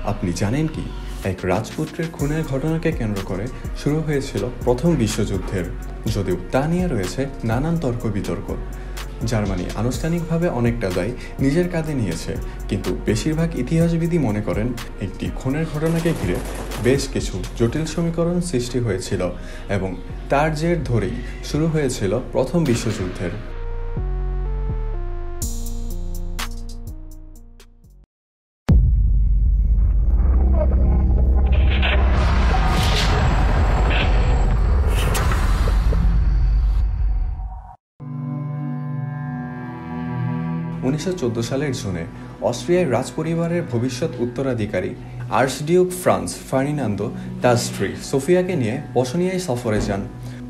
আপনি জানেন কি, এক রাজপুত্রের খুনের ঘটনাকে কেন্দ্র করে শুরু হয়েছিল প্রথম বিশ্বযুদ্ধের, যদিও তা নিয়ে রয়েছে নানান তর্ক বিতর্ক। জার্মানি আনুষ্ঠানিকভাবে অনেকটা দায় নিজের কাঁধে নিয়েছে, কিন্তু বেশিরভাগ ইতিহাসবিদই মনে করেন একটি খুনের ঘটনাকে ঘিরে বেশ কিছু জটিল সমীকরণ সৃষ্টি হয়েছিল এবং তার জের ধরেই শুরু হয়েছিল প্রথম বিশ্বযুদ্ধের। 1914 সালের জুনে অস্ট্রিয়ার রাজপরিবারের ভবিষ্যৎ উত্তরাধিকারী আর্চডিউক ফ্রান্স ফার্ডিনান্দো তার স্ত্রী সোফিয়াকে নিয়ে বসনিয়ায় সফরে যান।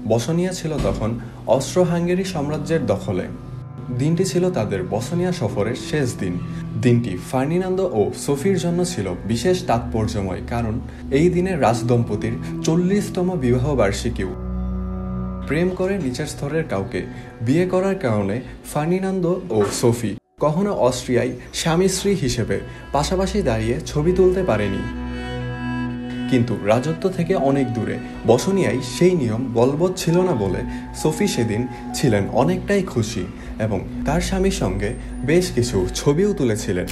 বসনিয়া ছিল তখন অস্ট্রো-হাঙ্গেরি সাম্রাজ্যের দখলে। দিনটি ছিল তাদের বসনিয়া সফরের শেষ দিন। দিনটি ফার্ডিনান্দো ও সোফির জন্য ছিল বিশেষ তাৎপর্যময়, কারণ এই দিনে রাজদম্পতির 40তম বিবাহ বার্ষিকীও। প্রেম করে নিচের স্তরের কাউকে বিয়ে করার কারণে ফার্ডিনান্দো ও সোফি কখনো অস্ট্রিয়ায় স্বামী স্ত্রী হিসেবে পাশাপাশি দাঁড়িয়ে ছবি তুলতে পারেনি। কিন্তু রাজত্ব থেকে অনেক দূরে বসনিয়ায় সেই নিয়ম বলবৎ ছিল না বলে সোফি সেদিন ছিলেন অনেকটাই খুশি এবং তার স্বামীর সঙ্গে বেশ কিছু ছবিও তুলেছিলেন।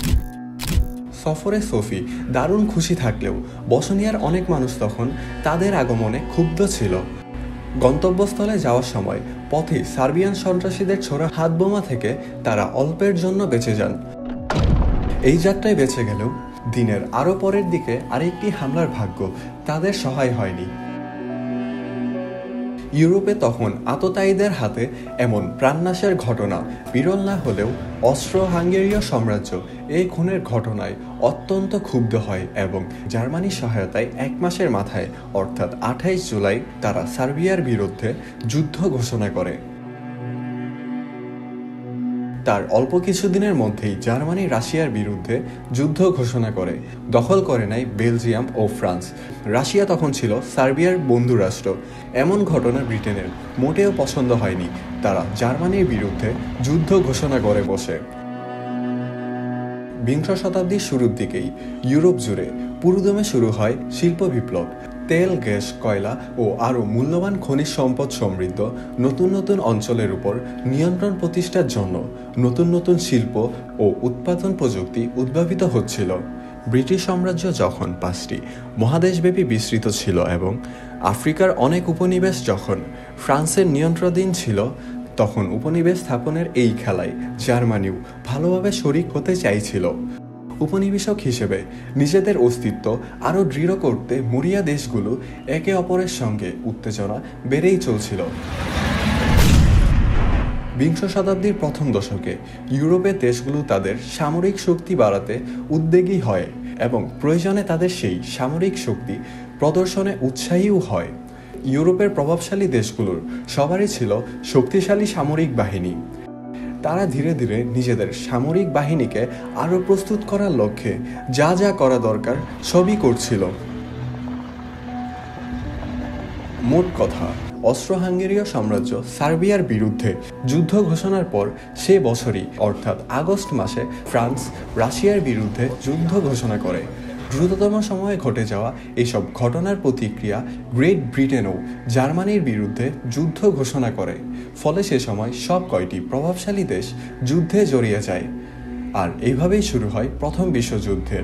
সফরে সোফি দারুণ খুশি থাকলেও বসনিয়ার অনেক মানুষ তখন তাদের আগমনে ক্ষুব্ধ ছিল। গন্তব্যস্থলে যাওয়ার সময় পথে সার্বিয়ান সন্ত্রাসীদের ছোড়া হাতবোমা থেকে তারা অল্পের জন্য বেঁচে যান। এই যাত্রায় বেঁচে গেলেও দিনের আরও পরের দিকে আরেকটি হামলার ভাগ্য তাদের সহায় হয়নি। ইউরোপে তখন আততায়ীদের হাতে এমন প্রাণনাশের ঘটনা বিরল না হলেও অস্ট্রো-হাঙ্গেরীয় সাম্রাজ্য এই খুনের ঘটনায় অত্যন্ত ক্ষুব্ধ হয় এবং জার্মানির সহায়তায় 1 মাসের মাথায় অর্থাৎ 28 জুলাই তারা সার্বিয়ার বিরুদ্ধে যুদ্ধ ঘোষণা করে। তার অল্প কিছুদিনের মধ্যেই জার্মানি রাশিয়ার বিরুদ্ধে যুদ্ধ ঘোষণা করে, দখল করে নেয় বেলজিয়াম ও ফ্রান্স। রাশিয়া তখন ছিল সার্বিয়ার বন্ধু রাষ্ট্র। এমন ঘটনা ব্রিটেনের মোটেও পছন্দ হয়নি। তারা জার্মানির বিরুদ্ধে যুদ্ধ ঘোষণা করে বসে। বিংশ শতাব্দীর শুরুর দিকেই ইউরোপ জুড়ে পুরোদমে শুরু হয় শিল্প বিপ্লব। তেল, গ্যাস, কয়লা ও আরও মূল্যবান খনিজ সম্পদ সমৃদ্ধ নতুন নতুন অঞ্চলের উপর নিয়ন্ত্রণ প্রতিষ্ঠার জন্য নতুন নতুন শিল্প ও উৎপাদন প্রযুক্তি উদ্ভাবিত হচ্ছিল। ব্রিটিশ সাম্রাজ্য যখন 5টি মহাদেশব্যাপী বিস্তৃত ছিল এবং আফ্রিকার অনেক উপনিবেশ যখন ফ্রান্সের নিয়ন্ত্রণাধীন ছিল, তখন উপনিবেশ স্থাপনের এই খেলায় জার্মানিও ভালোভাবে শরিক হতে চাইছিল। উপনিবেশক হিসেবে নিজেদের অস্তিত্ব আরও দৃঢ় করতে মরিয়া দেশগুলো একে অপরের সঙ্গে উত্তেজনা বেড়েই চলছিল। বিংশ শতাব্দীর প্রথম দশকে ইউরোপের দেশগুলো তাদের সামরিক শক্তি বাড়াতে উদ্যোগী হয় এবং প্রয়োজনে তাদের সেই সামরিক শক্তি প্রদর্শনে উৎসাহীও হয়। ইউরোপের প্রভাবশালী দেশগুলোর সবারই ছিল শক্তিশালী সামরিক বাহিনী। তারা ধীরে ধীরে নিজেদের সামরিক বাহিনীকে আরও প্রস্তুত করার লক্ষ্যে যা যা করা দরকার সবই করছিল। মোট কথা, অস্ট্রো-হাঙ্গেরীয় সাম্রাজ্য সার্বিয়ার বিরুদ্ধে যুদ্ধ ঘোষণার পর সে বছরই অর্থাৎ আগস্ট মাসে ফ্রান্স রাশিয়ার বিরুদ্ধে যুদ্ধ ঘোষণা করে। দ্রুততম সময়ে ঘটে যাওয়া এইসব ঘটনার প্রতিক্রিয়া গ্রেট ব্রিটেনও জার্মানির বিরুদ্ধে যুদ্ধ ঘোষণা করে। ফলে সে সময় সব কয়টি প্রভাবশালী দেশ যুদ্ধে জড়িয়ে যায়। আর এইভাবেই শুরু হয় প্রথম বিশ্বযুদ্ধের।